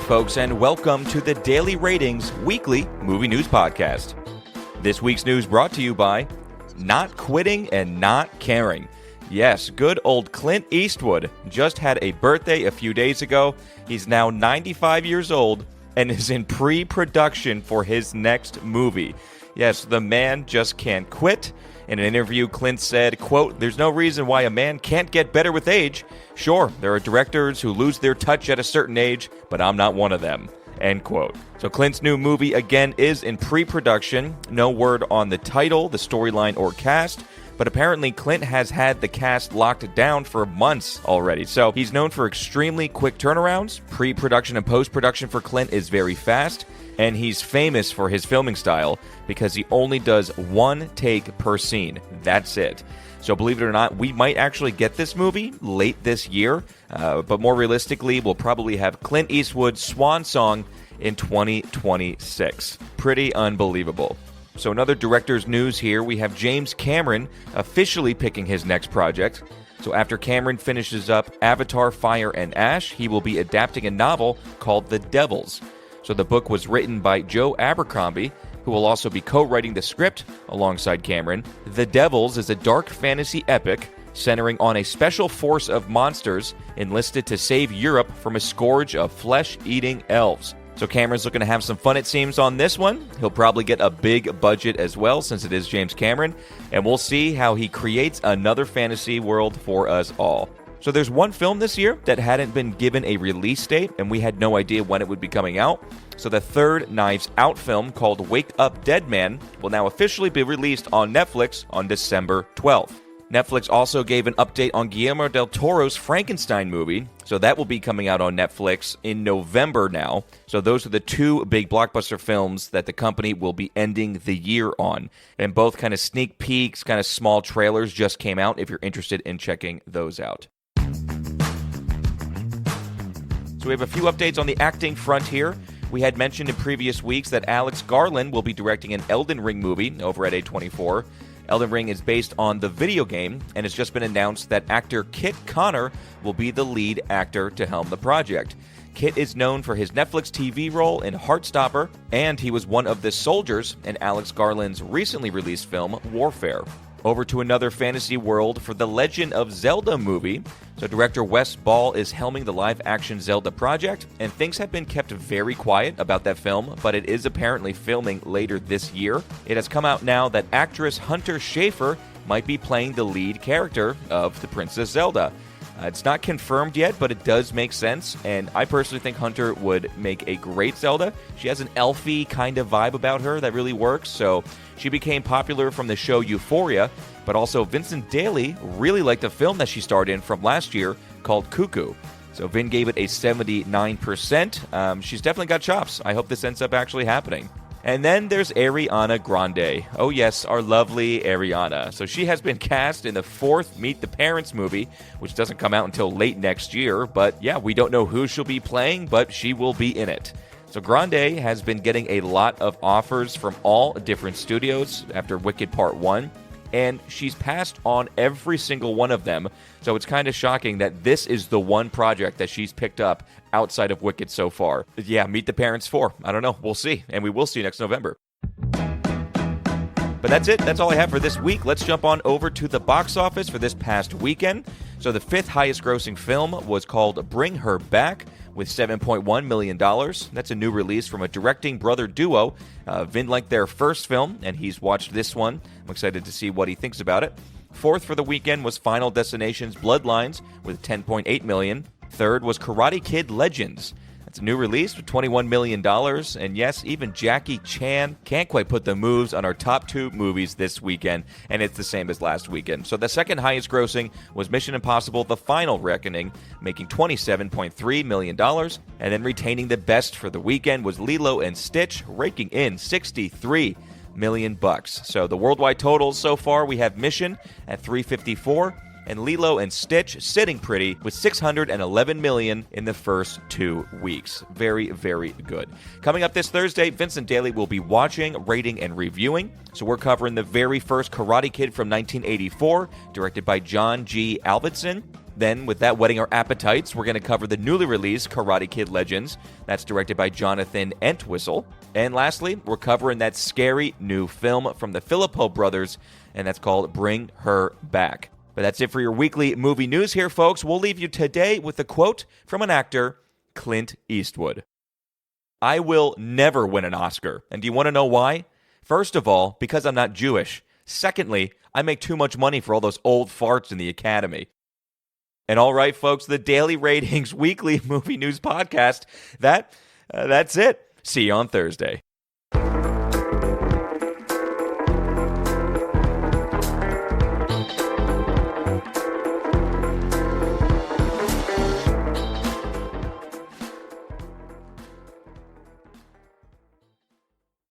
folks, and welcome to the Daily Ratings Weekly Movie News Podcast. This week's news brought to you by Not Quitting and Not Caring. Yes, good old Clint Eastwood just had a birthday a few days ago. He's now 95 years old and is in pre-production for his next movie. Yes, the man just can't quit. In an interview, Clint said, quote, "There's no reason why a man can't get better with age. Sure, there are directors who lose their touch at a certain age, but I'm not one of them." End quote. So Clint's new movie, again, is in pre-production. No word on the title, the storyline, or cast. But apparently Clint has had the cast locked down for months already. So he's known for extremely quick turnarounds. Pre-production and post-production for Clint is very fast. And he's famous for his filming style because he only does one take per scene. That's it. So believe it or not, we might actually get this movie late this year. But more realistically, we'll probably have Clint Eastwood's swan song in 2026. Pretty unbelievable. So in other director's news here, we have James Cameron officially picking his next project. So after Cameron finishes up Avatar: Fire and Ash, he will be adapting a novel called The Devils. So the book was written by Joe Abercrombie, who will also be co-writing the script alongside Cameron. The Devils is a dark fantasy epic centering on a special force of monsters enlisted to save Europe from a scourge of flesh-eating elves. So Cameron's looking to have some fun, it seems, on this one. He'll probably get a big budget as well, since it is James Cameron, and we'll see how he creates another fantasy world for us all. So there's one film this year that hadn't been given a release date, and we had no idea when it would be coming out. So the third Knives Out film, called Wake Up Dead Man, will now officially be released on Netflix on December 12th. Netflix also gave an update on Guillermo del Toro's Frankenstein movie, so that will be coming out on Netflix in November now. So those are the two big blockbuster films that the company will be ending the year on. And both kind of sneak peeks, kind of small trailers just came out if you're interested in checking those out. So we have a few updates on the acting front here. We had mentioned in previous weeks that Alex Garland will be directing an Elden Ring movie over at A24. Elden Ring is based on the video game, and it's just been announced that actor Kit Connor will be the lead actor to helm the project. Kit is known for his Netflix TV role in Heartstopper, and he was one of the soldiers in Alex Garland's recently released film, Warfare. Over to another fantasy world for the Legend of Zelda movie. So director Wes Ball is helming the live-action Zelda project, and things have been kept very quiet about that film, but it is apparently filming later this year. It has come out now that actress Hunter Schafer might be playing the lead character of the Princess Zelda. It's not confirmed yet, but it does make sense, and I personally think Hunter would make a great Zelda. She has an elfy kind of vibe about her that really works, so she became popular from the show Euphoria, but also Vincent Daly really liked the film that she starred in from last year called Cuckoo. So Vin gave it a 79%. She's definitely got chops. I hope this ends up actually happening. And then there's Ariana Grande. Oh yes, our lovely Ariana. So she has been cast in the fourth Meet the Parents movie, which doesn't come out until late next year. But yeah, we don't know who she'll be playing, but she will be in it. So Grande has been getting a lot of offers from all different studios after Wicked Part 1. And she's passed on every single one of them. So it's kind of shocking that this is the one project that she's picked up outside of Wicked so far. But yeah, Meet the Parents 4. I don't know. We'll see. And we will see next November. But that's it. That's all I have for this week. Let's jump on over to the box office for this past weekend. So the fifth highest grossing film was called Bring Her Back with $7.1 million. That's a new release from a directing brother duo. Vin liked their first film, and he's watched this one. I'm excited to see what he thinks about it. Fourth for the weekend was Final Destination's Bloodlines with $10.8 million. Third was Karate Kid Legends. It's a new release with $21 million, and yes, even Jackie Chan can't quite put the moves on our top two movies this weekend, and it's the same as last weekend. So the second highest grossing was Mission Impossible: The Final Reckoning, making $27.3 million, and then retaining the best for the weekend was Lilo and Stitch, raking in $63 million. So the worldwide totals so far, we have Mission at $354, and Lilo and Stitch sitting pretty with $611 million in the first 2 weeks. Very, very good. Coming up this Thursday, Vincent Daly will be watching, rating, and reviewing. So we're covering the very first Karate Kid from 1984, directed by John G. Avildsen. Then, with that whetting our appetites, we're going to cover the newly released Karate Kid Legends. That's directed by Jonathan Entwistle. And lastly, we're covering that scary new film from the Philippou brothers, and that's called Bring Her Back. But that's it for your weekly movie news here, folks. We'll leave you today with a quote from an actor, Clint Eastwood. "I will never win an Oscar. And do you want to know why? First of all, because I'm not Jewish. Secondly, I make too much money for all those old farts in the Academy." And all right, folks, the Daily Ratings weekly movie news podcast, that's it. See you on Thursday.